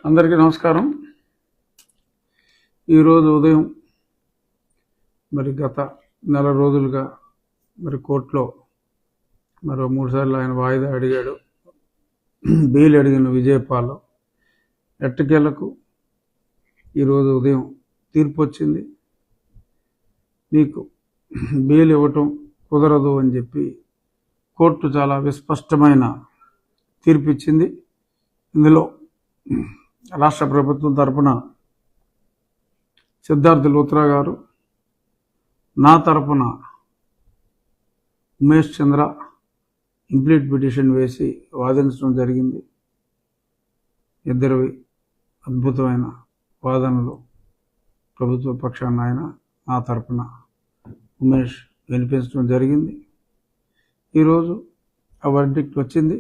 అందరికీ నమస్కారం. ఈరోజు ఉదయం గత నెల రోజులుగా కోర్టులో మరో 3 సార్లు ఆయన వాయిదా అడిగాడు. బెయిల్ అడిగిన విజయపాల్ ఎట్టకేలకు ఈరోజు ఉదయం తీర్పు వచ్చింది. మీకు బెయిల్ ఇవ్వటం కుదరదు అని చెప్పి కోర్టు చాలా విస్పష్టమైన తీర్పు ఇచ్చింది. ఇందులో రాష్ట్ర ప్రభుత్వం తరపున సిద్ధార్థ లూత్రా గారు, నా తరపున ఉమేష్ చంద్ర ఇంప్లీట్ పిటిషన్ వేసి వాదించడం జరిగింది. ఇద్దరివి అద్భుతమైన వాదనలు. ప్రభుత్వ పక్షాన ఆయన, నా తరపున ఉమేష్ వినిపించడం జరిగింది. ఈరోజు ఆ వర్డిక్ట్ వచ్చింది.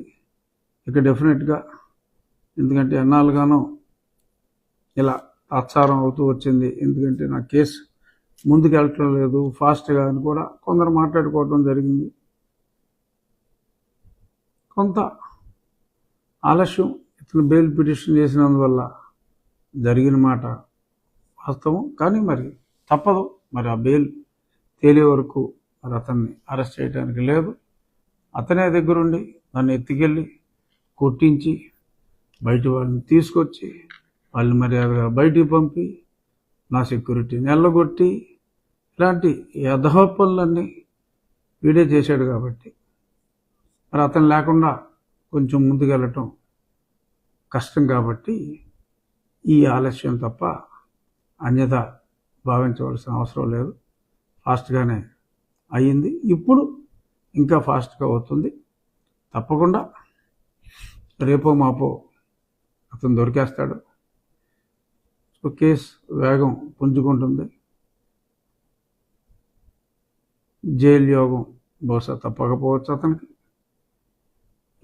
ఇక డెఫినెట్గా, ఎందుకంటే ఎన్నాళ్ళుగానో ఇలా తాత్సారం అవుతూ వచ్చింది. ఎందుకంటే నా కేసు ముందుకు వెళ్ళటం లేదు ఫాస్ట్గా అని కూడా కొందరు మాట్లాడుకోవడం జరిగింది. కొంత ఆలస్యం ఇతను బెయిల్ పిటిషన్ చేసినందువల్ల జరిగిన మాట వాస్తవం. కానీ తప్పదు. ఆ బెయిల్ తేలే వరకు అతన్ని అరెస్ట్ చేయడానికి లేదు. అతనే దగ్గరుండి నన్ను ఎత్తుకెళ్ళి కొట్టించి బయట వాళ్ళని తీసుకొచ్చి వాళ్ళు మర్యాదగా బయటికి పంపి నా సెక్యూరిటీని ఎల్లగొట్టి ఇలాంటి యథాహ పనులన్నీ వీడే చేశాడు. కాబట్టి అతను లేకుండా కొంచెం ముందుకెళ్ళటం కష్టం. కాబట్టి ఈ ఆలస్యం తప్ప అన్యథా భావించవలసిన అవసరం లేదు. ఫాస్ట్గానే అయ్యింది. ఇప్పుడు ఇంకా ఫాస్ట్గా అవుతుంది. తప్పకుండా రేపో మాపో అతను దొరికేస్తాడు. సో కేసు వేగం పుంజుకుంటుంది. జైలు యోగం బహుశా తప్పకపోవచ్చు అతనికి.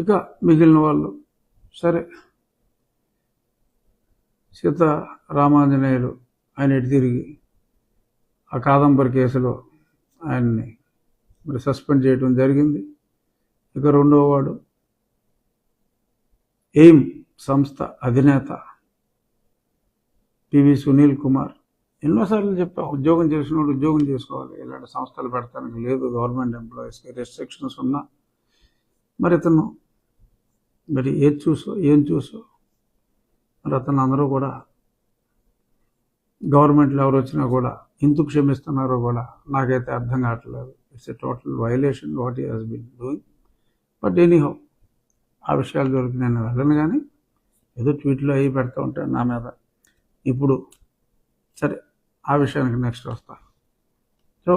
ఇక మిగిలిన వాళ్ళు సరే, సీతారామాంజనేయులు ఆయన ఎటు తిరిగి ఆ కాదంబరి కేసులో ఆయన్ని సస్పెండ్ చేయడం జరిగింది. ఇక రెండో వాడు ఎయిమ్ సంస్థ అధినేత పివి సునీల్ కుమార్. ఎన్నోసార్లు చెప్పా, ఉద్యోగం చేసినోడు ఉద్యోగం చేసుకోవాలి, ఇలాంటి సంస్థలు పెడతానికి లేదు. గవర్నమెంట్ ఎంప్లాయీస్కి రెస్ట్రిక్షన్స్ ఉన్నా ఇతను ఏం చూసో అతను అందరూ కూడా గవర్నమెంట్లో ఎవరు వచ్చినా కూడా ఎందుకు క్షమిస్తున్నారో కూడా నాకైతే అర్థం కావట్లేదు. It's a total violation what he has been doing. But anyhow, ఆ విషయాల జోలికి నేను వెళ్ళను. కానీ ఏదో ట్వీట్లో అవి పెడతా ఉంటాను నా మీద. ఇప్పుడు సరే, ఆ విషయానికి నెక్స్ట్ వస్తా. సో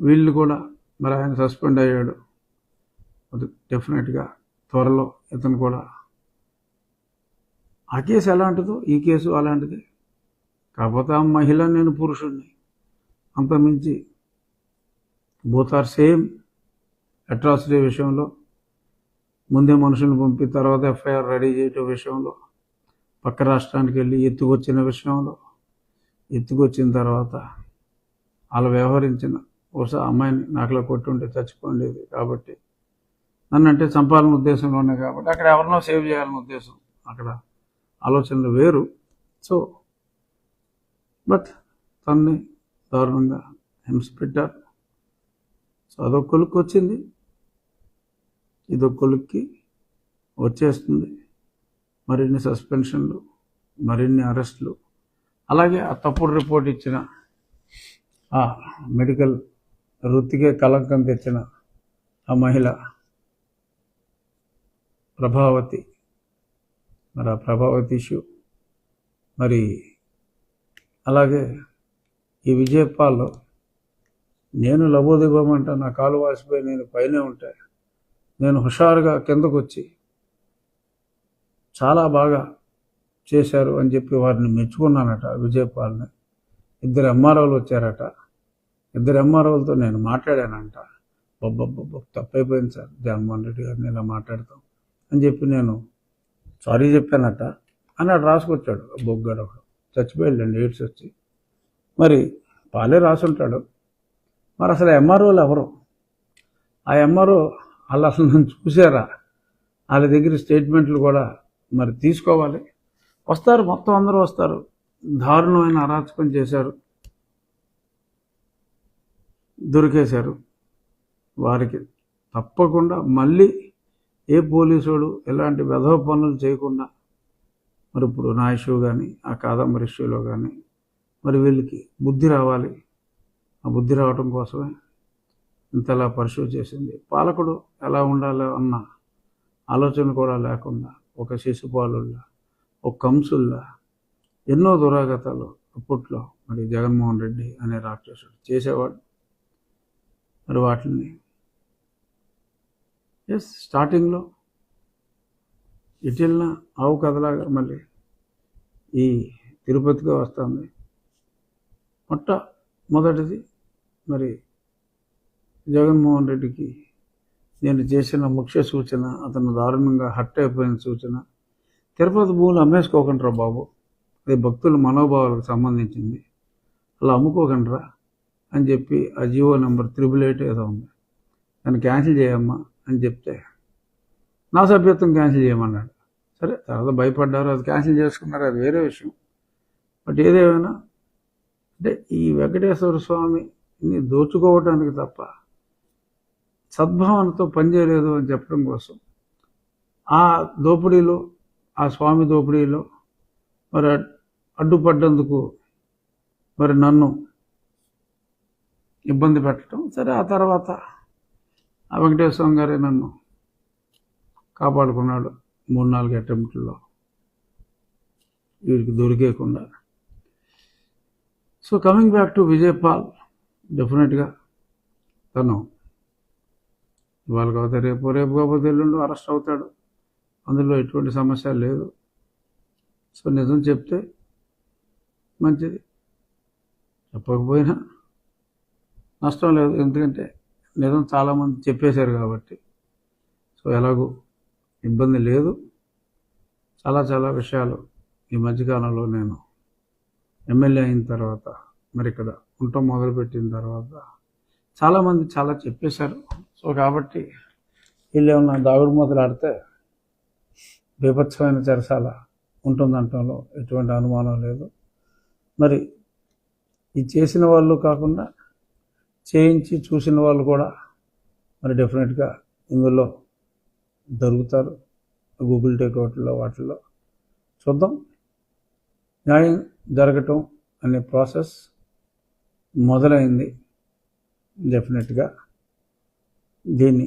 వీళ్ళు కూడా ఆయన సస్పెండ్ అయ్యాడు. డెఫినెట్గా త్వరలో ఇతను కూడా, ఆ కేసు ఎలాంటిదో ఈ కేసు అలాంటిదే. కాకపోతే ఆ మహిళ, నేను పురుషుడిని, అంతమించి బోత్ ఆర్ సేమ్. అట్రాసిటీ విషయంలో ముందే మనుషులను పంపి తర్వాత ఎఫ్ఐఆర్ రెడీ చేయటం విషయంలో, పక్క రాష్ట్రానికి వెళ్ళి ఎత్తుకొచ్చిన విషయంలో, ఎత్తుకొచ్చిన తర్వాత వాళ్ళు వ్యవహరించిన బహుశా అమ్మాయిని నాకులా కొట్టుంటే చచ్చిపోండేది. కాబట్టి నన్నంటే చంపాలన్న ఉద్దేశంలోనే. కాబట్టి అక్కడ ఎవరినో సేవ్ చేయాలన్న ఉద్దేశం, అక్కడ ఆలోచనలు వేరు. సో తన్ని దారుణంగా హింస పెట్టారు. సో అదొక కొలుక్కి వచ్చింది, ఇదొక కొలుక్కి వచ్చేస్తుంది. మరిన్ని సస్పెన్షన్లు, మరిన్ని అరెస్టులు. అలాగే ఆ తప్పుడు రిపోర్ట్ ఇచ్చిన, ఆ మెడికల్ వృత్తికే కలంకం తెచ్చిన ఆ మహిళ ప్రభావతి, ఆ ప్రభావతి ఇష్యూ. అలాగే ఈ విజయపాల్లో నేను లబోదిబోమంటా, నా కాలు వాసిపోయి నేను పైనే ఉంటే నేను హుషారుగా కిందకు వచ్చి చాలా బాగా చేశారు అని చెప్పి వారిని మెచ్చుకున్నానట. విజయపాల్ని ఇద్దరు ఎంఆర్ఓలు వచ్చారట. ఇద్దరు ఎంఆర్ఓలతో నేను మాట్లాడానంట. తప్పైపోయింది సార్, జగన్మోహన్ రెడ్డి గారిని ఇలా మాట్లాడతాం అని చెప్పి నేను సారీ చెప్పానట అని అటు రాసుకొచ్చాడు. బొగ్గాడు ఒకడు చచ్చిపోయాడండి, ఎయిడ్స్ వచ్చి. పాలే రాసుంటాడు. అసలు ఎంఆర్ఓలు ఎవరు? ఆ ఎంఆర్ఓ వాళ్ళు అసలు నన్ను చూసారా? వాళ్ళ దగ్గర స్టేట్మెంట్లు కూడా మరి తీసుకోవాలి. వస్తారు, మొత్తం అందరూ వస్తారు. దారుణమైన అరాచకం చేశారు, దొరికేశారు. వారికి తప్పకుండా మళ్ళీ ఏ పోలీసుడు ఎలాంటి వెధవ పనులు చేయకుండా మరి ఇప్పుడు నా ఇష్యూ కానీ ఆ కాదంబరి ఇష్యూలో కానీ మరి వీళ్ళకి బుద్ధి రావాలి. ఆ బుద్ధి రావటం కోసమే ఇంతలా పర్సూ చేసింది. పాలకుడు ఎలా ఉండాలో అన్న ఆలోచన కూడా లేకుండా ఒక శిశుపాలుల్లా, ఒక కంసుల్లా ఎన్నో దురాగతాలు అప్పట్లో మరి జగన్మోహన్ రెడ్డి అనే రాక్షసుడు చేసేవాడు. మరి వాటిని స్టార్టింగ్లో ఇటిల్న ఆవు కథలాగా మళ్ళీ ఈ తిరుపతిగా వస్తుంది. మొదటిది మరి జగన్మోహన్ రెడ్డికి నేను చేసిన ముఖ్య సూచన, అతను దారుణంగా హర్ట్ అయిపోయిన సూచన, తిరుపతి భూములు అమ్మేసుకోకండిరా బాబు, అది భక్తుల మనోభావాలకు సంబంధించింది, అలా అమ్ముకోకండిరా అని చెప్పి ఆ జియో నెంబర్ 888 ఏదో ఉంది, దాన్ని క్యాన్సిల్ చేయమ్మా అని చెప్తే నా సభ్యత్వం క్యాన్సిల్ చేయమన్నాడు. సరే, తర్వాత భయపడ్డారు, అది క్యాన్సిల్ చేసుకున్నారు, అది వేరే విషయం. బట్ ఏదేమైనా అంటే ఈ వెంకటేశ్వర స్వామిని దోచుకోవటానికి తప్ప సద్భావనతో పనిచేయలేదు అని చెప్పడం కోసం ఆ దోపిడీలో, ఆ స్వామి దోపిడీలో మరి అడ్డుపడ్డందుకు మరి నన్ను ఇబ్బంది పెట్టడం. సరే, ఆ తర్వాత ఆ వెంకటేశ్వర స్వామి గారే నన్ను కాపాడుకున్నాడు 3-4 అటెంప్ట్లో వీడికి దొరికేయకుండా. So coming back to Vijaypal, డెఫినెట్గా తను ఇవాళ కాకపోతే రేపు కాకపోతే ఎల్లుండి అరెస్ట్ అవుతాడు, అందులో ఎటువంటి సమస్య లేదు. సో నిజం చెప్తే మంచిది, చెప్పకపోయినా నష్టం లేదు, ఎందుకంటే నిజం చాలామంది చెప్పేశారు కాబట్టి. సో ఎలాగూ ఇబ్బంది లేదు. చాలా విషయాలు ఈ మధ్యకాలంలో నేను ఎమ్మెల్యే అయిన తర్వాత మరి ఇక్కడ ఉండటం మొదలుపెట్టిన తర్వాత చాలామంది చాలా చెప్పేశారు. సో కాబట్టి వీళ్ళు ఏమన్నా దాగుడు మూతలు ఆడితే బీభత్సమైన చెరసాల ఉంటుందంటంలో ఎటువంటి అనుమానం లేదు. మరి ఇది చేసిన వాళ్ళు కాకుండా చేయించి చూసిన వాళ్ళు కూడా మరి డెఫినెట్గా ఇందులో దొరుకుతారు, గూగుల్ టేక్అవుట్లో వాటిల్లో. చూద్దాం, న్యాయం జరగటం అనే ప్రాసెస్ మొదలైంది. డెఫినెట్గా దీన్ని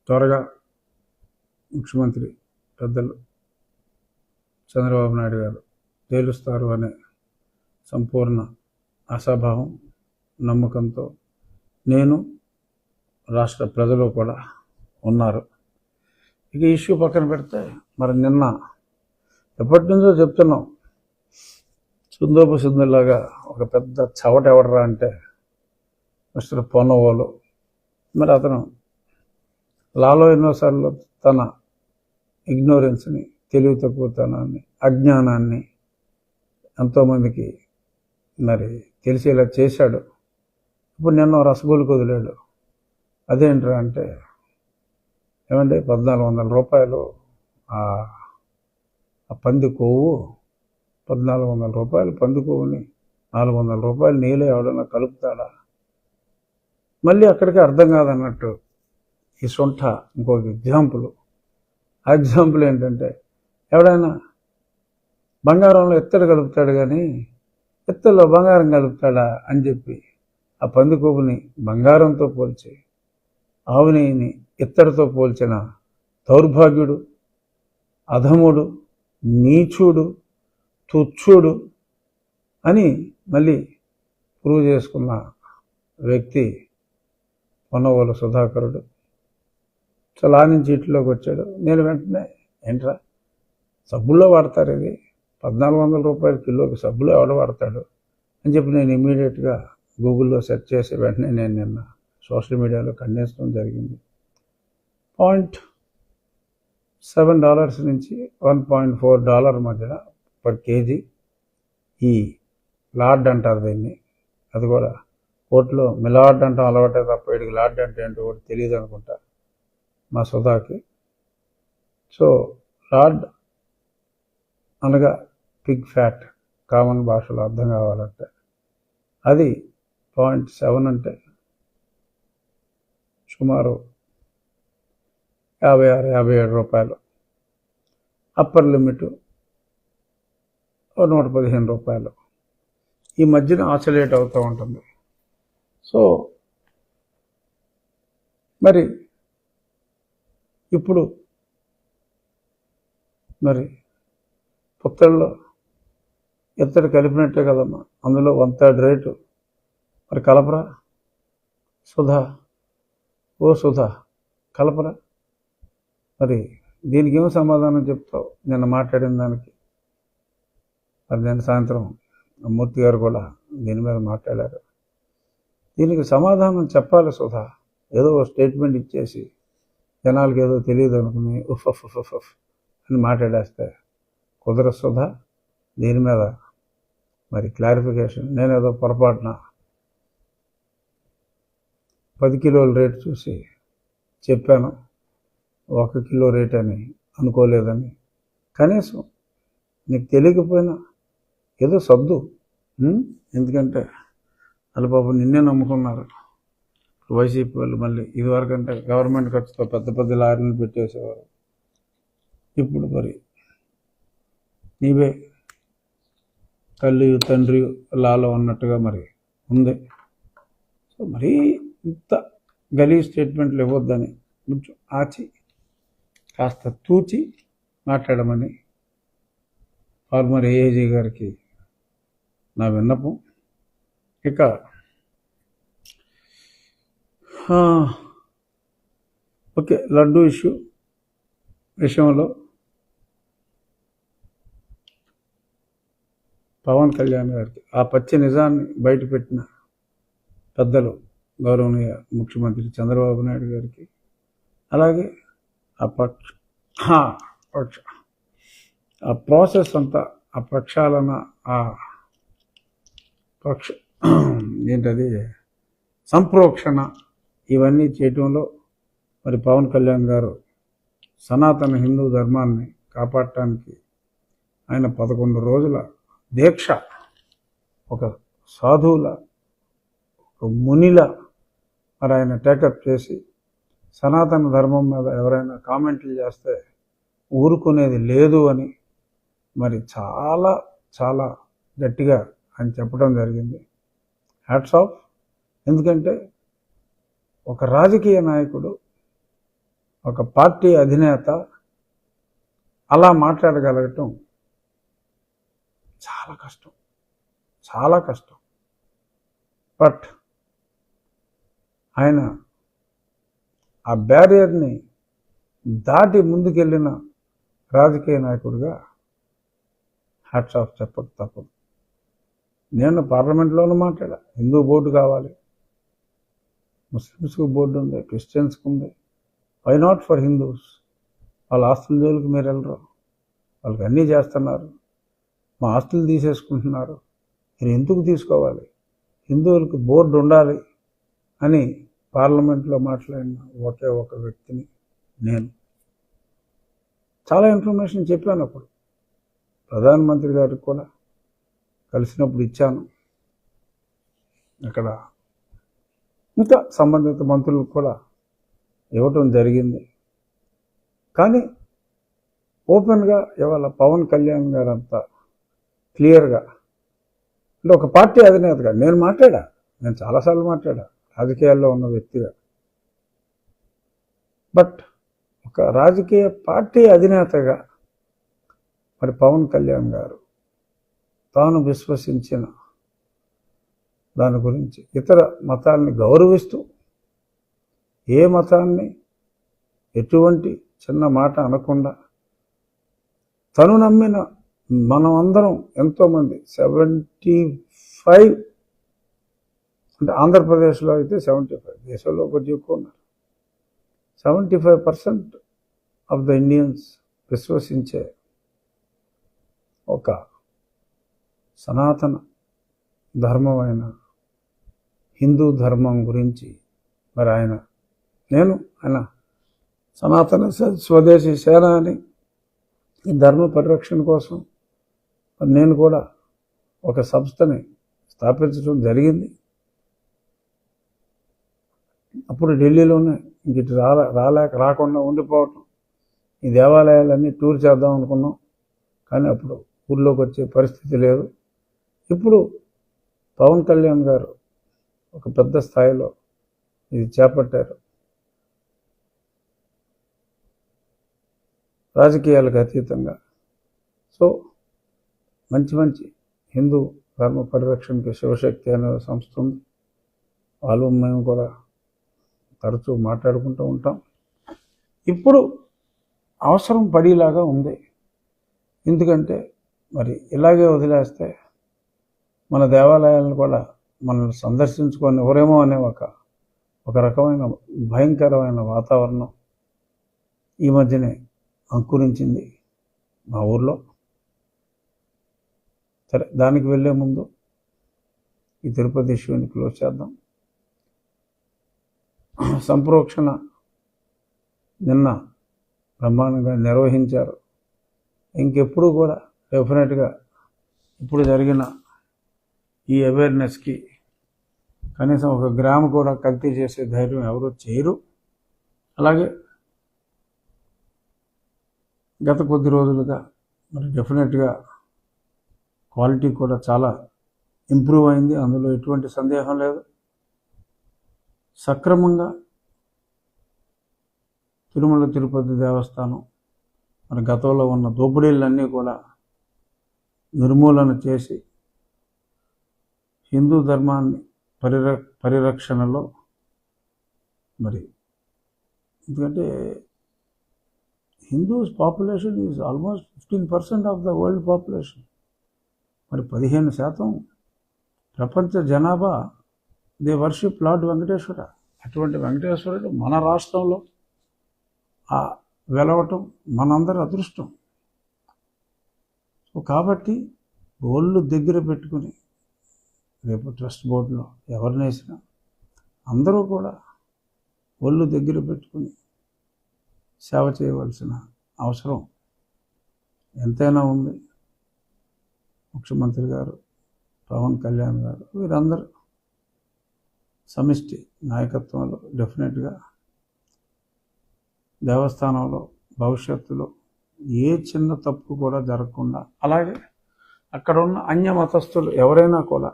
త్వరగా ముఖ్యమంత్రి పెద్దలు చంద్రబాబు నాయుడు గారు తేలుస్తారు అనే సంపూర్ణ ఆశాభావం, నమ్మకంతో నేను, రాష్ట్ర ప్రజలు కూడా ఉన్నారు. ఇక ఇష్యూ పక్కన పెడితే మరి నిన్న ఎప్పటి నుంచో చెప్తున్నాం, సుందోపు సుందర్లాగా ఒక పెద్ద చవట ఎవడరా అంటే మిస్టర్ పొన్నవోలు. మరి అతను లాలో ఎన్నోసార్లు తన ఇగ్నోరెన్స్ని, తెలివి తక్కువతనాన్ని, అజ్ఞానాన్ని ఎంతోమందికి మరి తెలిసేలా చేశాడు. ఇప్పుడు నిన్న రసగోలు వదిలాడు. అదేంట్రా అంటే, ఏమంటే 1400 రూపాయలు ఆ పంది కొవ్వు, 1400 రూపాయలు పంది కొవ్వుని 400 రూపాయలు నీళ్ళు ఎవడన్నా కలుపుతాడా? మళ్ళీ అక్కడికి అర్థం కాదన్నట్టు ఈ సొంట ఇంకొక ఎగ్జాంపుల్. ఆ ఎగ్జాంపుల్ ఏంటంటే, ఎవడైనా బంగారంలో ఎత్తడి కలుపుతాడు కానీ ఎత్తల్లో బంగారం కలుపుతాడా అని చెప్పి ఆ పంది కొవ్వుని బంగారంతో పోల్చి ఆవు నెయ్యిని ఇత్తడితో పోల్చిన దౌర్భాగ్యుడు, అధముడు, నీచుడు, తుచ్చుడు అని మళ్ళీ ప్రూవ్ చేసుకున్న వ్యక్తి పొన్నవోలు సుధాకరుడు. చాలా నుంచి ఇంట్లోకి వచ్చాడు. నేను వెంటనే, ఏంట్రా సబ్బుల్లో వాడతారు, ఇది 1400 రూపాయల కిలోకి సబ్బులో ఎవడ వాడతాడు అని చెప్పి నేను ఇమీడియట్గా గూగుల్లో సెర్చ్ చేసి వెంటనే నేను నిన్న సోషల్ మీడియాలో ఖండించడం జరిగింది. $0.7 నుంచి $1.4 మధ్యన పర్ కేజీ ఈ లార్డ్ అంటారు దీన్ని. అది కూడా కోర్టులో మిలార్డ్ అంటాం అలవాటే తప్ప వీడికి లార్డ్ అంటే ఏంటో కూడా తెలియదు అనుకుంటా. మా సుధాకి. సో రాడ్ అనగా పిగ్ ఫ్యాట్, కామన్ భాషలో అర్థం కావాలంటే అది 0.7 అంటే సుమారు 56-57 రూపాయలు. అప్పర్ లిమిట్ 115 రూపాయలు. ఈ మధ్యన ఆసిలేట్ అవుతూ ఉంటుంది. సో మరి ఇప్పుడు మరి పుత్తడిలో ఎత్తడి కలిపినట్టే కదమ్మా, అందులో 1/3 రేటు మరి కలపరా సుధా, ఓ సుధా కలపరా? మరి దీనికి ఏమో సమాధానం చెప్తావు నిన్న మాట్లాడిన దానికి? మరి నేను సాయంత్రం మూర్తి గారు కూడా దీని మీద మాట్లాడారు. దీనికి సమాధానం చెప్పాలి సుధా. ఏదో స్టేట్మెంట్ ఇచ్చేసి జనాలకి ఏదో తెలియదు అనుకుని ఉఫ్ ఉఫ్ ఉఫ్ ఉఫ్ అని మాట్లాడేస్తే కుదరదు సుధా. దీని మీద మరి క్లారిఫికేషన్. నేనేదో పొరపాటున 10 కిలోల రేటు చూసి చెప్పాను, 1 కిలో రేట్ అని అనుకోలేదని. కనీసం నీకు తెలియకపోయినా ఏదో సర్దు. ఎందుకంటే వాళ్ళ పాపం నిన్నే నమ్ముకున్నారు వైసీపీ వాళ్ళు. మళ్ళీ ఇదివరకంటే గవర్నమెంట్ ఖర్చుతో పెద్ద పెద్ద లారీలు పెట్టేసేవారు. ఇప్పుడు మరి నీవే తల్లి తండ్రి లాలో ఉన్నట్టుగా మరి ఉంది. సో మరీ ఇంత గలీజ్ స్టేట్మెంట్లు ఇవ్వద్దని కొంచెం ఆచి కాస్త తూచి మాట్లాడమని ఫార్మర్ ఏఏజీ గారికి నా విన్నపం. ఇక ఓకే, లడ్డు విషయంలో పవన్ కళ్యాణ్ గారికి ఆ పచ్చి నిజాన్ని బయటపెట్టిన పెద్దలు గౌరవనీయ ముఖ్యమంత్రి చంద్రబాబు నాయుడు గారికి, అలాగే ఆ ప్రాసెస్ అంతా, ఆ ప్రక్షాళన, ఆ ఏంటది సంప్రోక్షణ, ఇవన్నీ చేయటంలో మరి పవన్ కళ్యాణ్ గారు సనాతన హిందూ ధర్మాన్ని కాపాడటానికి ఆయన 11 రోజుల దీక్ష, ఒక సాధువుల, ఒక మునిల మరి ఆయన టేకప్ చేసి సనాతన ధర్మం మీద ఎవరైనా కామెంట్లు చేస్తే ఊరుకునేది లేదు అని మరి చాలా చాలా గట్టిగా ఆయన చెప్పడం జరిగింది. Hats off. ఎందుకంటే ఒక రాజకీయ నాయకుడు, ఒక పార్టీ అధినేత అలా మాట్లాడగలగటం చాలా కష్టం, చాలా కష్టం. బట్ ఆయన ఆ బ్యారియర్ని దాటి ముందుకెళ్ళిన రాజకీయ నాయకుడిగా హ్యాట్స్ ఆఫ్ చెప్పక తప్పదు. నేను పార్లమెంట్లోనూ మాట్లాడా, హిందూ బోర్డు కావాలి, ముస్లిమ్స్కి బోర్డు ఉంది, క్రిస్టియన్స్కి ఉంది. Why not for Hindus? వాళ్ళ ఆస్తుల జోలికి మీరు వెళ్ళరు, వాళ్ళకి అన్నీ చేస్తున్నారు, మా ఆస్తులు తీసేసుకుంటున్నారు, మీరు ఎందుకు తీసుకోవాలి? హిందువులకు బోర్డు ఉండాలి అని పార్లమెంట్లో మాట్లాడిన ఒకే ఒక వ్యక్తిని నేను. చాలా ఇన్ఫర్మేషన్ చెప్పాను అప్పుడు, ప్రధానమంత్రి గారికి కూడా కలిసినప్పుడు ఇచ్చాను. అక్కడ ఇంకా సంబంధిత మంత్రులకు కూడా ఇవ్వటం జరిగింది. కానీ ఓపెన్గా ఇవాళ పవన్ కళ్యాణ్ గారు అంతా క్లియర్గా, అంటే ఒక పార్టీ అధినేతగా నేను చాలాసార్లు మాట్లాడా రాజకీయాల్లో ఉన్న వ్యక్తిగా. బట్ ఒక రాజకీయ పార్టీ అధినేతగా మరి పవన్ కళ్యాణ్ గారు తాను విశ్వసించిన దాని గురించి ఇతర మతాల్ని గౌరవిస్తూ, ఏ మతాన్ని ఎటువంటి చిన్న మాట అనకుండా, తను నమ్మిన మనం అందరం ఎంతోమంది 75, అంటే ఆంధ్రప్రదేశ్లో అయితే 75, దేశంలో కొద్దిగా ఎక్కువ ఉన్నారు, 75% ఆఫ్ ద ఇండియన్స్ విశ్వసించే ఒక సనాతన ధర్మమైన హిందూ ధర్మం గురించి మరి ఆయన సనాతన స్వదేశీ సేన అని ఈ ధర్మ పరిరక్షణ కోసం నేను కూడా ఒక సంస్థని స్థాపించడం జరిగింది. అప్పుడు ఢిల్లీలోనే ఇంక ఇటు రాకుండా ఉండిపోవటం, ఈ దేవాలయాలన్నీ టూర్ చేద్దాం అనుకున్నాం, కానీ అప్పుడు ఊళ్ళోకి వచ్చే పరిస్థితి లేదు. ఇప్పుడు పవన్ కళ్యాణ్ గారు ఒక పెద్ద స్థాయిలో ఇది చేపట్టారు. రాజకీయాలకు అతీతంగా. సో మంచి హిందూ ధర్మ పరిరక్షణకి శివశక్తి అనే సంస్థ ఉంది. వాళ్ళు మేము కూడా తరచూ మాట్లాడుకుంటూ ఉంటాం. ఇప్పుడు అవసరం పడేలాగా ఉంది. ఎందుకంటే మరి ఇలాగే వదిలేస్తే మన దేవాలయాలను కూడా మనల్ని సందర్శించుకొని ఎవరేమో అనే ఒక రకమైన భయంకరమైన వాతావరణం ఈ మధ్యనే అంకురించింది మా ఊర్లో. సరే, దానికి వెళ్ళే ముందు ఈ తిరుపతి ఇష్యూని క్లోజ్ చేద్దాం. సంప్రోక్షణ నిన్న బ్రహ్మాండంగా నిర్వహించారు. ఇంకెప్పుడు కూడా డెఫినెట్గా ఇప్పుడు జరిగిన ఈ అవేర్నెస్కి కనీసం 1 గ్రాము కూడా కల్తీ చేసే ధైర్యం ఎవరు చేయరు. అలాగే గత కొద్ది రోజులుగా మరి డెఫినెట్గా క్వాలిటీ కూడా చాలా ఇంప్రూవ్ అయింది, అందులో ఎటువంటి సందేహం లేదు. సక్రమంగా తిరుమల తిరుపతి దేవస్థానం మరి గతంలో ఉన్న దోపిడీలన్నీ కూడా నిర్మూలన చేసి హిందూ ధర్మాన్ని పరిరక్షణలో మరి ఎందుకంటే Hindus population is almost 15% of the world population. మరి 15% ప్రపంచ జనాభా దే వర్షిప్ లార్డ్ వెంకటేశ్వర. అటువంటి వెంకటేశ్వరుడు మన రాష్ట్రంలో వెలవటం మనందరి అదృష్టం. సో కాబట్టి ఒళ్ళు దగ్గర పెట్టుకుని రేపు ట్రస్ట్ బోర్డులో ఎవరిని వేసినా అందరూ కూడా ఒళ్ళు దగ్గర పెట్టుకుని సేవ చేయవలసిన అవసరం ఎంతైనా ఉంది. ముఖ్యమంత్రి గారు, పవన్ కళ్యాణ్ గారు, వీరందరూ సమిష్టి నాయకత్వంలో డెఫినెట్గా దేవస్థానంలో భవిష్యత్తులో ఏ చిన్న తప్పు కూడా జరగకుండా, అలాగే అక్కడ ఉన్న అన్య మతస్థులు ఎవరైనా కూడా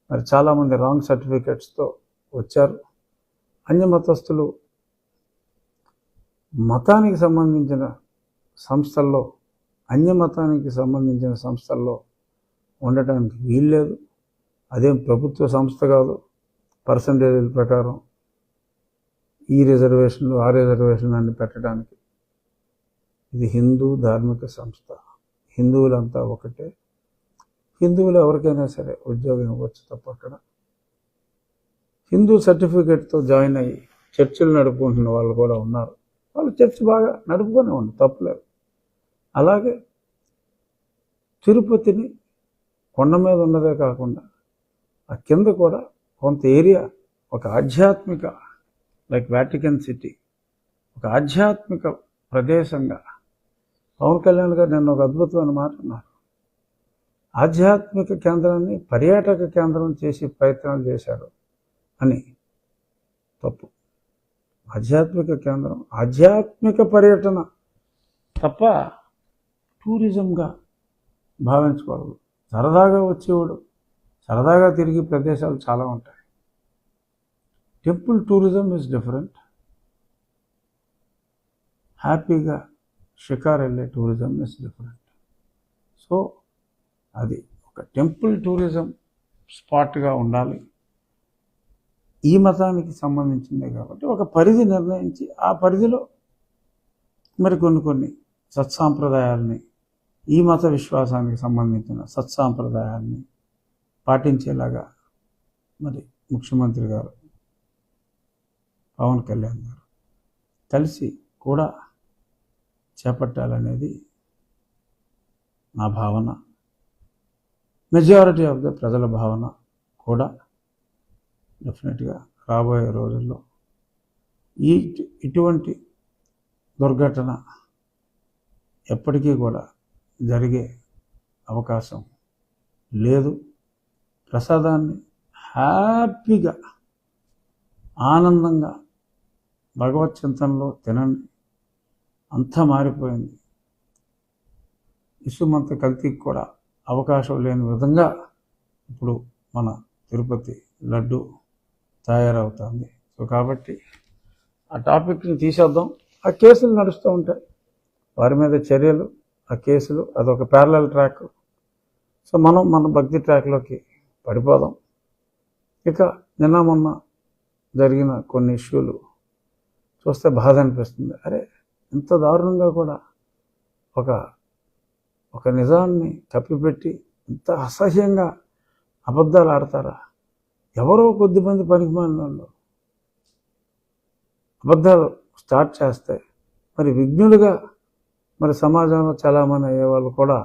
మరి చాలామంది రాంగ్ సర్టిఫికెట్స్తో వచ్చారు. అన్య మతస్థులు మతానికి సంబంధించిన సంస్థల్లో అన్య మతానికి సంబంధించిన సంస్థల్లో ఉండటానికి వీల్లేదు. అదేం ప్రభుత్వ సంస్థ కాదు. పర్సంటేజీల ప్రకారం ఈ రిజర్వేషన్లు ఆ రిజర్వేషన్ అని పెట్టడానికి ఇది హిందూ ధార్మిక సంస్థ. హిందువులంతా ఒకటే. హిందువులు ఎవరికైనా సరే ఉద్యోగం ఇవ్వచ్చు తప్ప అక్కడ హిందూ సర్టిఫికేట్తో జాయిన్ అయ్యి చర్చిలు నడుపుకుంటున్న వాళ్ళు కూడా ఉన్నారు. వాళ్ళు చర్చ్ బాగా నడుపుకొని ఉండి తప్పులేదు. అలాగే తిరుపతిని కొండ మీద ఉన్నదే కాకుండా ఆ కింద కూడా కొంత ఏరియా ఒక ఆధ్యాత్మిక లైక్ వాటికన్ సిటీ ఒక ఆధ్యాత్మిక ప్రదేశంగా పవన్ కళ్యాణ్ గారు నిన్న ఒక అద్భుతమైన మాట అన్నారు. ఆధ్యాత్మిక కేంద్రాన్ని పర్యాటక కేంద్రం చేసి ప్రయత్నాలు చేశారు అని. తప్పు. ఆధ్యాత్మిక కేంద్రం ఆధ్యాత్మిక పర్యటన తప్ప టూరిజంగా భావించకూడదు. సరదాగా వచ్చేవాడు సరదాగా తిరిగి ప్రదేశాలు చాలా ఉంటాయి. Temple tourism is different. హ్యాపీగా షికార్ వెళ్ళే టూరిజం ఈజ్ డిఫరెంట్. సో అది ఒక టెంపుల్ టూరిజం స్పాట్గా ఉండాలి. ఈ మతానికి సంబంధించిందే కాబట్టి ఒక పరిధి నిర్ణయించి ఆ పరిధిలో మరి కొన్ని సత్సాంప్రదాయాల్ని ఈ మత విశ్వాసానికి సంబంధించిన సత్సాంప్రదాయాల్ని పాటించేలాగా మరి ముఖ్యమంత్రి గారు పవన్ కళ్యాణ్ గారు కలిసి కూడా చేపట్టాలనేది నా భావన. మెజారిటీ ఆఫ్ ద ప్రజల భావన కూడా. డెఫినెట్గా రాబోయే రోజుల్లో ఇటువంటి దుర్ఘటన ఎప్పటికీ కూడా జరిగే అవకాశం లేదు. ప్రసాదాన్ని హ్యాపీగా ఆనందంగా భగవత్ చింతనలో తినండి. అంతా మారిపోయింది. ఇసుమంత కల్తీకి కూడా అవకాశం లేని విధంగా ఇప్పుడు మన తిరుపతి లడ్డు తయారవుతుంది. సో కాబట్టి ఆ టాపిక్ని తీసేద్దాం. ఆ కేసులు నడుస్తూ ఉంటాయి, వారి మీద చర్యలు, ఆ కేసులు, అదొక ప్యారలల్ ట్రాక్. సో మనం మన భక్తి ట్రాక్లోకి పడిపోదాం. ఇక నిన్న మొన్న జరిగిన కొన్ని ఇష్యూలు చూస్తే బాధ అనిపిస్తుంది. అరే, ఇంత దారుణంగా కూడా ఒక నిజాన్ని కప్పిపెట్టి ఇంత అసహ్యంగా అబద్ధాలు ఆడతారా? ఎవరో కొద్దిమంది పనికిమాలిన వాళ్ళు అబద్ధాలు స్టార్ట్ చేస్తే మరి విఘ్నులుగా మరి సమాజంలో చాలామంది అయ్యేవాళ్ళు కూడా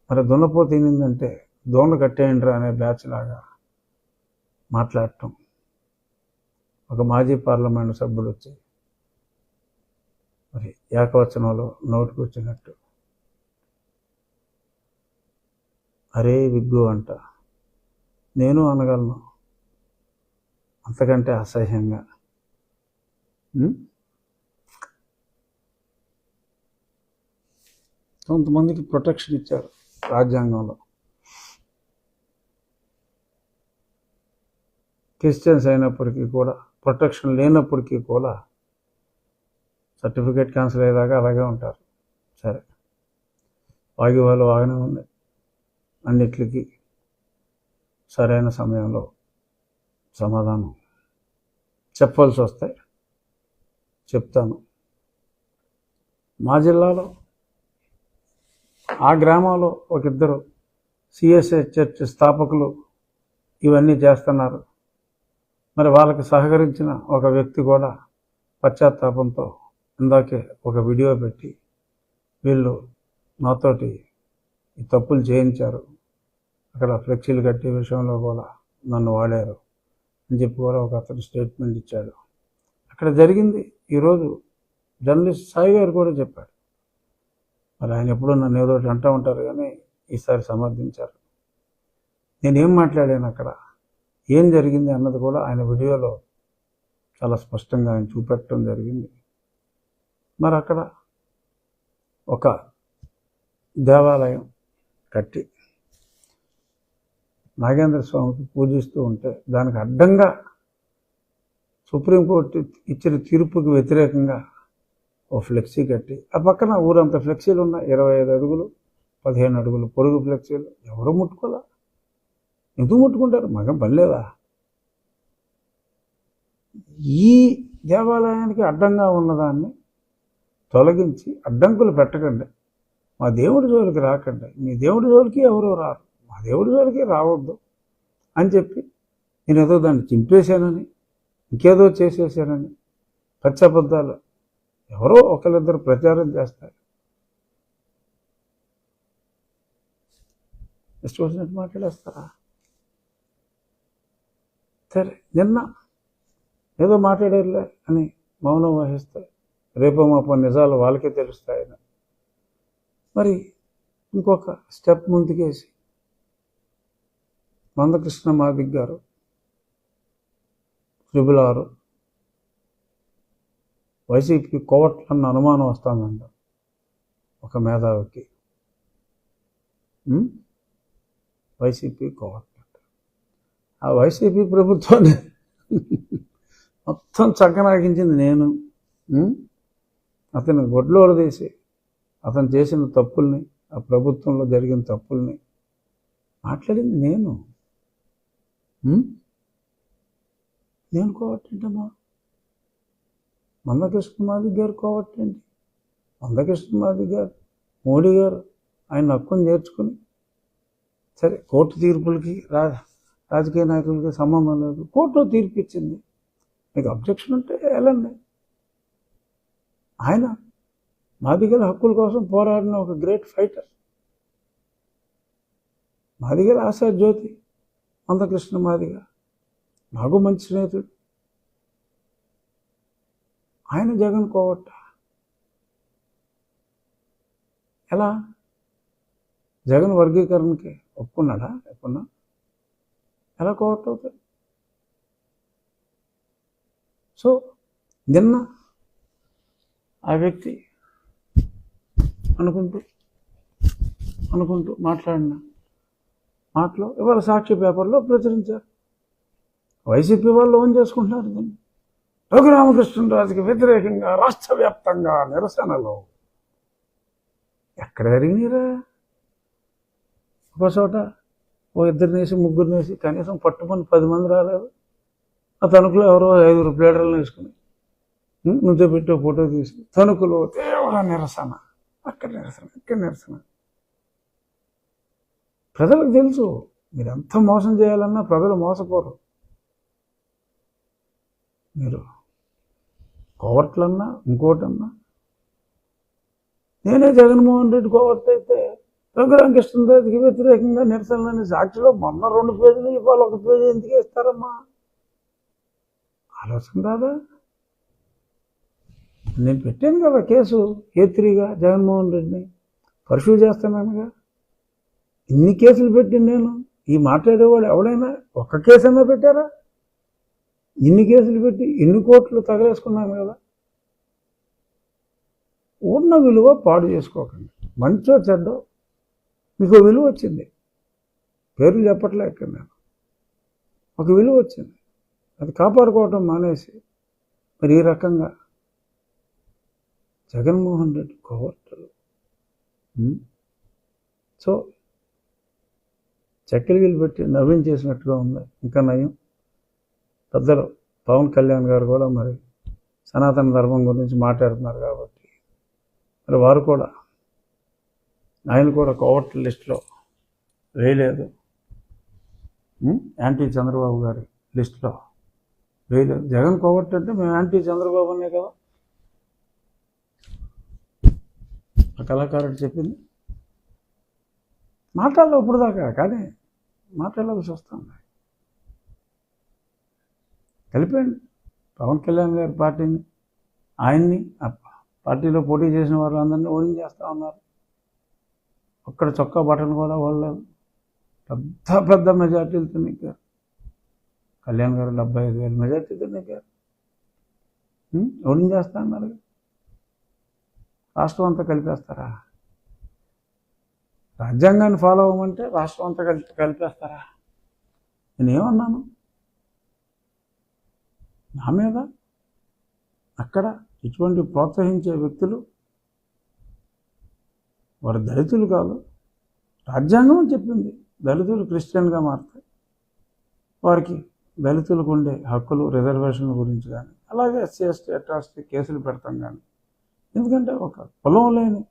మరి దున్నపో తినిందంటే దోణ కట్టేయండిరా అనే బ్యాచ్ లాగా మాట్లాడటం. ఒక మాజీ పార్లమెంటు సభ్యుడు వచ్చి మరి ఏకవచనంలో నోటికి వచ్చినట్టు అరే విగ్గు అంట, నేను అనగలను అంతకంటే అసహ్యంగా. కొంతమందికి ప్రొటెక్షన్ ఇచ్చారు రాజ్యాంగంలో. క్రిస్టియన్స్ అయినప్పటికీ కూడా, ప్రొటెక్షన్ లేనప్పటికీ కూడా సర్టిఫికేట్ క్యాన్సిల్ అయ్యేదాకా అలాగే ఉంటారు. సరే, వాగి వాళ్ళు వాగనే ఉంది. అన్నిటికీ సరైన సమయంలో సమాధానం చెప్పాల్సి వస్తే చెప్తాను. మా జిల్లాలో ఆ గ్రామంలో ఇద్దరు సిఎస్ఐ చర్చ్ స్థాపకులు ఇవన్నీ చేస్తున్నారు. మరి వాళ్ళకి సహకరించిన ఒక వ్యక్తి కూడా పశ్చాత్తాపంతో ఇందాకే ఒక వీడియో పెట్టి వీళ్ళు నాతోటి ఈ తప్పులు చేయించారు, అక్కడ ఫ్లెక్సీలు కట్టే విషయంలో కూడా నన్ను వాడారు అని చెప్పి కూడా ఒక అతను స్టేట్మెంట్ ఇచ్చాడు. అక్కడ జరిగింది ఈరోజు జర్నలిస్ట్ సాయి గారు కూడా చెప్పాడు. మరి ఆయన ఎప్పుడూ నన్ను ఏదో ఒకటి అంటూ ఉంటారు, కానీ ఈసారి సమర్థించారు. నేనేం మాట్లాడాను, అక్కడ ఏం జరిగింది అన్నది కూడా ఆయన వీడియోలో చాలా స్పష్టంగా ఆయన చూపెట్టడం జరిగింది. మరి అక్కడ ఒక దేవాలయం కట్టి నాగేంద్ర స్వామికి పూజిస్తూ ఉంటే దానికి అడ్డంగా సుప్రీంకోర్టు ఇచ్చిన తీర్పుకి వ్యతిరేకంగా ఓ ఫ్లెక్సీ కట్టి, ఆ పక్కన ఊరంత ఫ్లెక్సీలు ఉన్నాయి, 25 అడుగులు 15 అడుగులు పొరుగు ఫ్లెక్సీలు. ఎవరు ముట్టుకోలే. ఎందుకు ముట్టుకుంటారు? మగం పనిలేదా? ఈ దేవాలయానికి అడ్డంగా ఉన్నదాన్ని తొలగించి అడ్డంకులు పెట్టకండి, మా దేవుడి జోలికి రాకండి, మీ దేవుడి జోలికి ఎవరో రారు, మా దేవుడి జోలికి రావద్దు అని చెప్పి నేను ఏదో దాన్ని చింపేశానని, ఇంకేదో చేసేసానని పచ్చబద్దాలు ఎవరో ఒకరిద్దరు ప్రచారం చేస్తారు. ఇష్టం వచ్చినట్టు మాట్లాడేస్తారా? సరే, నిన్న ఏదో మాట్లాడారులే అని మౌనం వహిస్తే రేపో మాపో నిజాలు వాళ్ళకే తెలుస్తాయని మరి ఇంకొక స్టెప్ ముందుకేసి మందకృష్ణ మాదిగ్ గారు 666 వైసీపీకి కోవట్లన్న అనుమానం వస్తుందంట ఒక మేధావికి. వైసీపీ కోవట్ల, ఆ వైసీపీ ప్రభుత్వాన్ని మొత్తం చక్కనాగించింది నేను. అతను గొడ్లు వడదీసి అతను చేసిన తప్పుల్ని, ఆ ప్రభుత్వంలో జరిగిన తప్పుల్ని మాట్లాడింది నేను. నేను కోవట్టేంటమ్మా? మందకృష్ణ మాదిగ్ గారు కోవట్టండి. మందకృష్ణ మాదిగ్ గారు, మోడీ గారు ఆయన హక్కుని నేర్చుకుని, సరే కోర్టు తీర్పులకి రాజకీయ నాయకులకి సంబంధం లేదు, కోర్టులో తీర్పు ఇచ్చింది, మీకు అబ్జెక్షన్ ఉంటే వెళ్ళండి. ఆయన మాదిగల హక్కుల కోసం పోరాడిన ఒక గ్రేట్ ఫైటర్, మాదిగల ఆశా జ్యోతి మందకృష్ణ మాదిగ, నాకు మంచి స్నేహితుడు. ఆయన జగన్ కోవట్ట. ఎలా? జగన్ వర్గీకరణకి ఒప్పుకున్నాడా? ఎప్పుడున్నా ఎలా కోవర్ట్ అవుతాడు? సో నిన్న ఆ వ్యక్తి అనుకుంటూ మాట్లాడిన మాటలో ఇవాళ సాక్షి పేపర్లో ప్రచురించారు. వైసీపీ వాళ్ళు ఓన్ చేసుకుంటున్నారు దీన్ని. రఘురామకృష్ణరాజుకి వ్యతిరేకంగా రాష్ట్ర వ్యాప్తంగా నిరసనలు. ఎక్కడ జరిగినాయిరా? ఒక చోట ఓ ఇద్దరినేసి ముగ్గురినేసి కనీసం పట్టుకొని 10 మంది రాలేదు. ఆ తణుకులో ఎవరో 5 ప్లేడర్లను వేసుకుని నువ్వు పెట్టి ఫోటో తీసి తణుకులో తీవ్ర నిరసన, అక్కడ నిరసన, ఇక్కడ నిరసన. ప్రజలకు తెలుసు మీరు ఎంత మోసం చేయాలన్నా ప్రజలు మోసపోరు. మీరు కోవర్ట్లన్నా ఇంకోటన్నా, నేనే జగన్మోహన్ రెడ్డి కోవర్ట్ అయితే రఘురామకృష్ణరాజుకి వ్యతిరేకంగా నిరసనలని సాక్షిలో మొన్న 2 పేజీలు ఇవాళ 1 పేజీ ఎందుకు ఇస్తారమ్మా? ఆలోచన రాదా? నేను పెట్టాను కదా కేసు A3గా జగన్మోహన్ రెడ్డిని పర్సూ చేస్తున్నానుగా. ఇన్ని కేసులు పెట్టి నేను ఈ మాట్లాడేవాడు ఎవడైనా ఒక్క కేసైనా పెట్టారా? ఇన్ని కేసులు పెట్టి ఇన్ని కోట్లు తగలేసుకున్నాను కదా. ఉన్న విలువ పాడు చేసుకోకండి. మంచో చెడ్డో మీకు విలువ వచ్చింది. పేర్లు చెప్పట్లే ఇక్కడ నేను. ఒక విలువ వచ్చింది, అది కాపాడుకోవటం మానేసి మరి ఈ రకంగా జగన్మోహన్ రెడ్డి కోవర్టులు. సో చెక్కలిగిలు పెట్టి నవ్వించేసినట్టుగా ఉంది. ఇంకా నయం పెద్దలు పవన్ కళ్యాణ్ గారు కూడా మరి సనాతన ధర్మం గురించి మాట్లాడుతున్నారు కాబట్టి మరి వారు కూడా ఆయన కూడా కోవర్ట్ లిస్టులో వేయలేదు. యాంటీ చంద్రబాబు గారి లిస్టులో వేయలేదు. జగన్ కోవర్ట్ అంటే మేము యాంటీ చంద్రబాబు అనే కదా ఆ కళాకారుడు చెప్పింది. మాట్లాడలో ఇప్పుడు దాకా కానీ మాట్లాడాల్సి వస్తుంది. కలిపండి పవన్ కళ్యాణ్ గారి పార్టీని, ఆయన్ని, పార్టీలో పోటీ చేసిన వాళ్ళందరినీ ఓడించేస్తూ ఉన్నారు. ఒక్కడ చొక్కా బటన్ కూడా వాళ్ళలేదు. పెద్ద మెజార్టీలతో నెగ్గారు. కళ్యాణ్ గారు 75,000 మెజార్టీతో నెగ్గారు. ఓడించేస్తా అన్నారు. రాష్ట్రం అంతా కలిపేస్తారా? రాజ్యాంగాన్ని ఫాలో అవ్వమంటే రాష్ట్రం అంతా కలిపేస్తారా? నేనేమన్నాను? నా మీద అక్కడ ఇటువంటి ప్రోత్సహించే వ్యక్తులు వారు దళితులు కాదు. రాజ్యాంగం చెప్పింది దళితులు క్రిస్టియన్గా మారుతాయి. వారికి దళితులకు ఉండే హక్కులు రిజర్వేషన్ల గురించి కానీ అలాగే SC ST అట్రాసిటీ కేసులు పెడతాం కానీ. ఎందుకంటే ఒక కులం లేని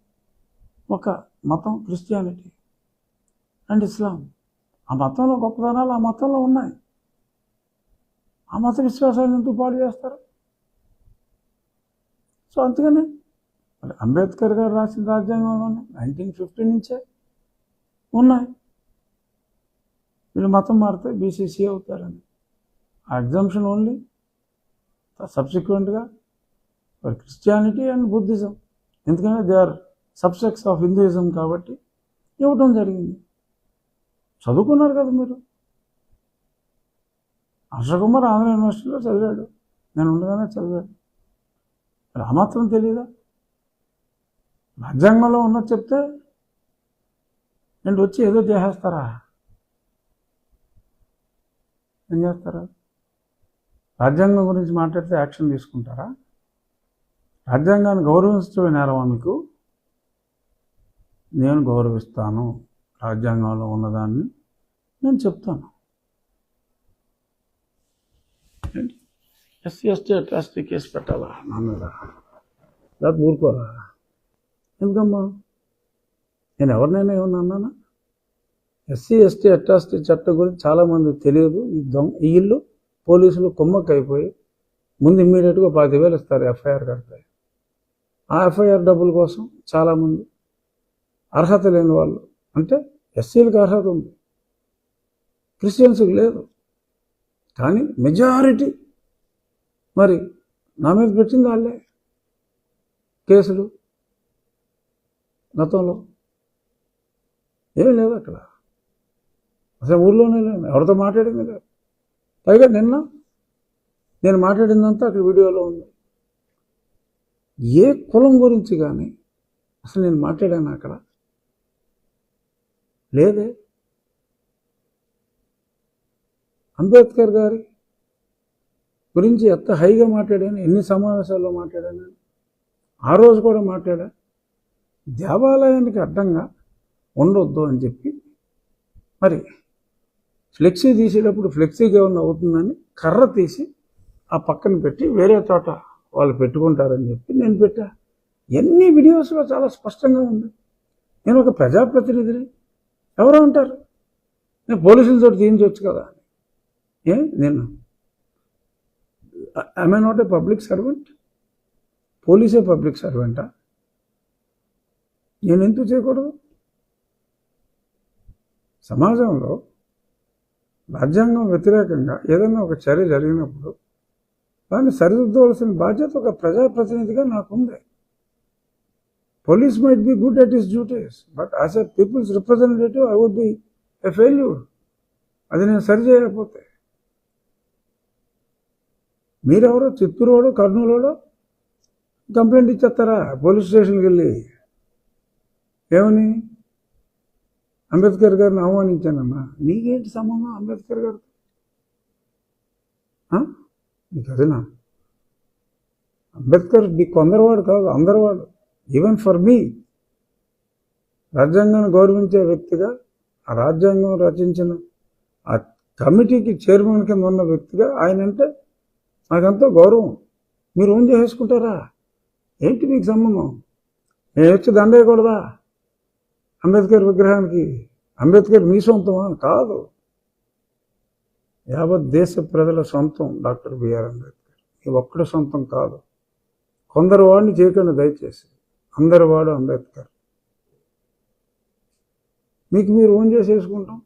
ఒక మతం క్రిస్టియానిటీ అండ్ ఇస్లాం. ఆ మతంలో గొప్పతనాలు ఆ మతంలో ఉన్నాయి. ఆ మత విశ్వాసాన్ని ఎందుకు పాడు చేస్తారు? సో అందుకని మరి అంబేద్కర్ గారు రాసిన రాజ్యాంగంలోనే 1950 నుంచే ఉన్నాయి. వీళ్ళు మతం మారితే BCC అవుతారని. ఆ ఎగ్జామ్షన్ ఓన్లీ సబ్సిక్వెంట్గా ఫర్ క్రిస్టియానిటీ అండ్ బుద్ధిజం. ఎందుకంటే they are subjects of Hinduism కాబట్టి ఇవ్వటం జరిగింది. చదువుకున్నారు కదా మీరు. హర్షకుమార్ ఆంధ్ర యూనివర్సిటీలో చదివాడు, నేను ఉండగానే చదివాడు. మరి ఆ మాత్రం తెలియదా? రాజ్యాంగంలో ఉన్నది చెప్తే నేను వచ్చి ఏదో చేసేస్తారా? ఏం చేస్తారా? రాజ్యాంగం గురించి మాట్లాడితే యాక్షన్ తీసుకుంటారా? రాజ్యాంగాన్ని గౌరవించడమే నేరమా మీకు? నేను గౌరవిస్తాను. రాజ్యాంగంలో ఉన్నదాన్ని నేను చెప్తాను. SC ST అట్రాసిటీ కేసు పెట్టాలా నా మీద? లేదా ఊరుకోరా? ఎందుకమ్మా? నేను ఎవరినైనా ఏమన్నా అన్నానా? SC ST అట్రాసిటీ చట్టం గురించి చాలామంది తెలియదు. ఈ ఇల్లు పోలీసులు కుమ్మక్క అయిపోయి ముందు ఇమ్మీడియట్గా 10,000 ఇస్తారు FIR కడతాయి. ఆ FIR డబ్బుల కోసం చాలామంది అర్హత లేని వాళ్ళు, అంటే SCలకు అర్హత ఉంది, క్రిస్టియన్స్కి లేదు. కానీ మెజారిటీ మరి నా మీద పెట్టింది వాళ్ళే కేసులు. గతంలో ఏమీ లేదు అక్కడ, అసలు ఊర్లోనే లేదు, ఎవరితో మాట్లాడింది లేదు. పైగా నిన్న నేను మాట్లాడిందంతా అక్కడ వీడియోలో ఉంది. ఏ కులం గురించి కానీ అసలు నేను మాట్లాడాను అక్కడ లేదే. అంబేద్కర్ గారి గురించి ఎంత హైగా మాట్లాడాను, ఎన్ని సమావేశాల్లో మాట్లాడాను. ఆ రోజు కూడా మాట్లాడా, దేవాలయానికి అడ్డంగా ఉండొద్దు అని చెప్పి. మరి ఫ్లెక్సీ తీసేటప్పుడు ఫ్లెక్సీకి ఏమన్నా అవుతుందని కర్ర తీసి ఆ పక్కన పెట్టి వేరే చోట వాళ్ళు పెట్టుకుంటారని చెప్పి నేను పెట్టా. ఎన్ని వీడియోస్లో చాలా స్పష్టంగా ఉంది. నేను ఒక ప్రజాప్రతినిధిని, ఎవరో అంటారు నేను పోలీసులతో తీయించవచ్చు కదా. నేను I not a public servant? పోలీసే పబ్లిక్ సర్వెంటా? నేను ఎందుకు చేయకూడదు? సమాజంలో రాజ్యాంగం వ్యతిరేకంగా ఏదైనా ఒక చర్య జరిగినప్పుడు దాన్ని సరిదిద్దవలసిన బాధ్యత ఒక ప్రజాప్రతినిధిగా నాకుంది. Police might be good at his duties, but as a people's representative, I would be a failure. అది నేను సరి చేయకపోతే. మీరెవరో చిత్తూరువాడు, కర్నూలువాడు కంప్లైంట్ ఇచ్చేస్తారా పోలీస్ స్టేషన్కి వెళ్ళి? ఏమని? అంబేద్కర్ గారిని అవమానించానమ్మా. నీకేంటి సంబంధం అంబేద్కర్ గారు? నీకు అదేనా? అంబేద్కర్ మీ కొందరివాడు కాదు, అందరివాడు. ఈవెన్ ఫర్ మీ, రాజ్యాంగాన్ని గౌరవించే వ్యక్తిగా, ఆ రాజ్యాంగం రచించిన ఆ కమిటీకి చైర్మన్ కింద ఉన్న వ్యక్తిగా ఆయన అంటే నాకెంతో గౌరవం. మీరు ఓన్ చేసుకుంటారా? ఏంటి మీకు సంబంధం? నేను వచ్చి దండేయకూడదా అంబేద్కర్ విగ్రహానికి? అంబేద్కర్ మీ సొంతమా? కాదు, యావత్ దేశ ప్రజల సొంతం డాక్టర్ బిఆర్ అంబేద్కర్. ఈ ఒక్కడి సొంతం కాదు. కొందరు వాడిని చేయకండి దయచేసి, అందరి వాడు అంబేద్కర్. మీకు మీరు ఓన్ చేసేసుకుంటాం.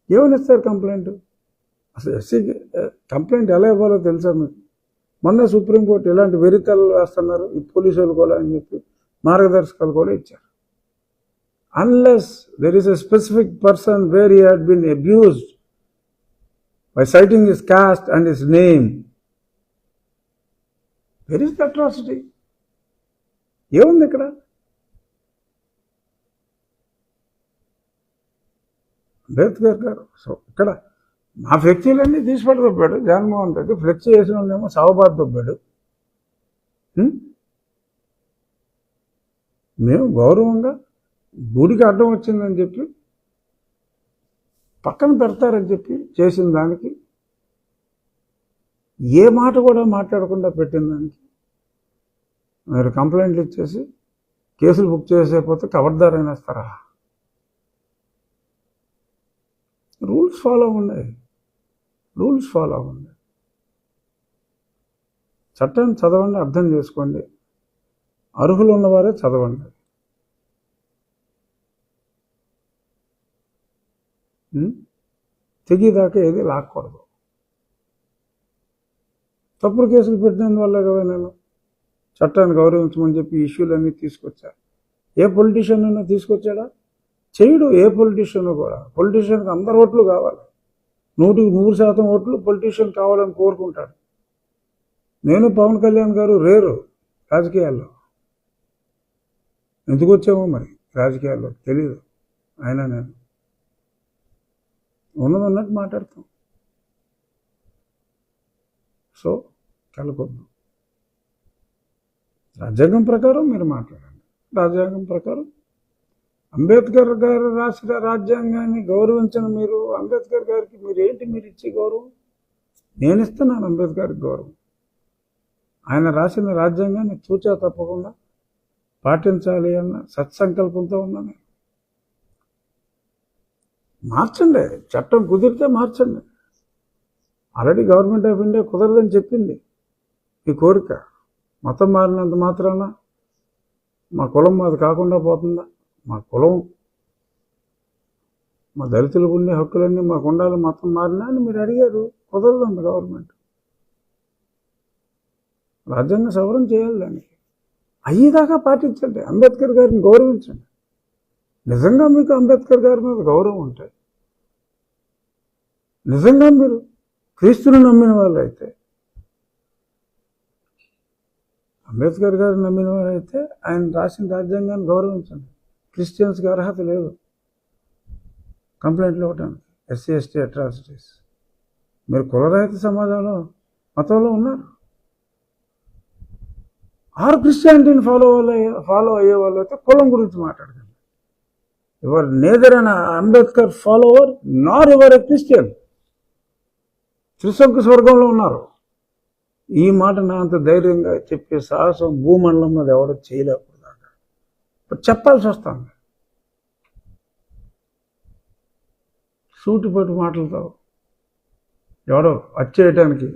ఏమని ఇస్తారు కంప్లైంట్? అసలు ఎస్సీకి కంప్లైంట్ ఎలా ఇవ్వాలో తెలుసా మీకు? మొన్న సుప్రీంకోర్టు ఇలాంటి వెరితలు వేస్తున్నారు ఈ పోలీసులు కూడా అని చెప్పి మార్గదర్శకాలు కూడా ఇచ్చారు. Unless there is a specific person where he had been abused by citing his caste and his name, where is the atrocity? ఏముంది ఇక్కడ? అంబేద్కర్ గారు సో ఇక్కడ మా ఫ్లెక్సీలన్నీ తీసిపడి దొబ్బాడు జగన్మోహన్ రెడ్డి. ఫ్లెక్సీ వేసిన వాళ్ళేమో సవబాద్ దొబ్బాడు. మేము గౌరవంగా గుడికి అడ్డం వచ్చిందని చెప్పి పక్కన పెడతారని చెప్పి చేసిన దానికి, ఏ మాట కూడా మాట్లాడకుండా పెట్టిన దానికి మీరు కంప్లైంట్లు ఇచ్చేసి కేసులు బుక్ చేసేపోతే ఖబర్దార్ అనేస్తారా? రూల్స్ ఫాలో అవ్వండి, రూల్స్ ఫాలో అవ్వండి. చట్టాన్ని చదవండి, అర్థం చేసుకోండి. అర్హులు ఉన్నవారే చదవండి. తెగిదాకా ఏది లాక్కూడదు. తప్పుడు కేసులు పెట్టినందువల్లే కదా నేను చట్టాన్ని గౌరవించమని చెప్పి ఇష్యూలన్నీ తీసుకొచ్చా. ఏ పొలిటీషియన్ అయినా తీసుకొచ్చాడా? చేయడు ఏ పొలిటీషియన్ కూడా. పొలిటీషియన్కి అందరు ఓట్లు కావాలి, 100% ఓట్లు పొలిటీషియన్ కావాలని కోరుకుంటాడు. నేను పవన్ కళ్యాణ్ గారు రేరు రాజకీయాల్లో. ఎందుకు వచ్చామో మరి రాజకీయాల్లో తెలీదు. అయినా నేను ఉన్నదన్నట్టు మాట్లాడతాం. సో కలకొద్దు. రాజ్యాంగం ప్రకారం మీరు మాట్లాడండి. రాజ్యాంగం ప్రకారం అంబేద్కర్ గారు రాసిన రాజ్యాంగాన్ని గౌరవించిన మీరు అంబేద్కర్ గారికి మీరు ఇచ్చే గౌరవం? నేను ఇస్తున్నాను అంబేద్కర్కి గౌరవం. ఆయన రాసిన రాజ్యాంగాన్ని తూచా తప్పకుండా పాటించాలి అన్న సత్సంకల్పంతో ఉన్నాను. మార్చండి, చట్టం కుదిరితే మార్చండి. ఆల్రెడీ గవర్నమెంట్ ఆఫ్ ఇండియా కుదరదని చెప్పింది. మీ కోరిక మతం మారినంత మాత్రాన మా కులం మాది కాకుండా పోతుందా? మా కులం, మా దళితులకు ఉండే హక్కులన్నీ మాకు ఉండాలి, మతం మారినా అని మీరు అడిగారు. కుదరదండి గవర్నమెంట్. రాజ్యాంగ సవరణ చేయాలి దానికి. అయ్యేదాకా పాటించండి. అంబేద్కర్ గారిని గౌరవించండి. నిజంగా మీకు అంబేద్కర్ గారి మీద గౌరవం ఉంటే, నిజంగా మీరు క్రీస్తుని నమ్మిన వాళ్ళు అయితే, అంబేద్కర్ గారిని నమ్మిన వారైతే ఆయన రాసిన రాజ్యాంగాన్ని గౌరవించండి. క్రిస్టియన్స్కి అర్హత లేదు కంప్లైంట్లు ఇవ్వడానికి. SC ST atrocities. మీరు కులరహిత సమాజంలో మతంలో ఉన్నారు. ఆరు క్రిస్టియానిటీని ఫాలో అయ్యే వాళ్ళు అయితే కులం గురించి మాట్లాడకండి. Your neither an Ambedkar follower Nar your a Christian. త్రిశంకు స్వర్గంలో ఉన్నారు. ఈ మాట నా అంత ధైర్యంగా చెప్పే సాహసం భూమండలం మీద ఎవడో చేయలేకపోతున్నాడు. ఇప్పుడు చెప్పాల్సి వస్తుంది. సూటిపట్టు మాటలతో ఎవడో వచ్చేయటానికి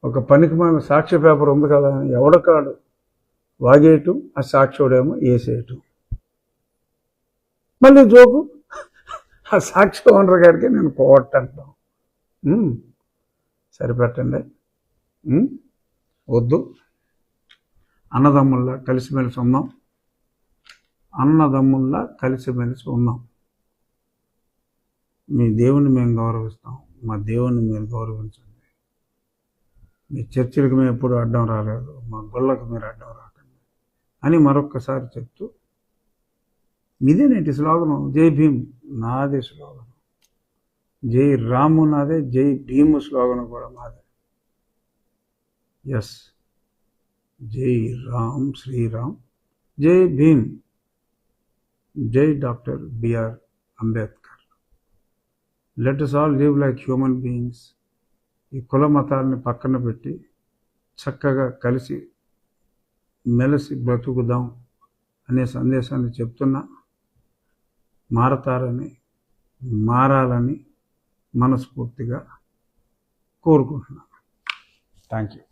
ఒక పనికిమాలిన సాక్ష్య పేపర్ ఉంది కదా అని ఎవడో కాడు వాగేయటం, ఆ సాక్షుడేమో వేసేయటం. మళ్ళీ జోకు ఆ సాక్షి ఓనర్ గారికి నేను పోగొట్టంటాం. సరిపెట్టండి. వద్దు. అన్నదమ్ముల్లా కలిసిమెలిసి ఉందాం. అన్నదమ్ముల్లా కలిసిమెలిసి ఉందాం. మీ దేవుణ్ణి మేము గౌరవిస్తాం, మా దేవుణ్ణి మీరు గౌరవించండి. మీ చర్చిలకు మేము ఎప్పుడు అడ్డం రాలేదు, మా గుళ్ళకు మీరు అడ్డం రాకండి అని మరొక్కసారి చెప్తూ, ఇదేనేంటి స్లోగను? జై భీమ్ నాదే స్లోగను, జై రాము నాదే, జై భీము స్లోగను కూడా నాదే. ఎస్, జై రామ్, శ్రీరామ్, జై భీమ్, జై doctor B R Ambedkar. Let us all live like human beings. ఈ కుల మతాలని పక్కన పెట్టి చక్కగా కలిసి మెలిసి బ్రతుకుదాం అనే సందేశాన్ని చెప్తున్నా. మారాలని మనస్ఫూర్తిగా కోరుకుంటున్నాను. Thank you.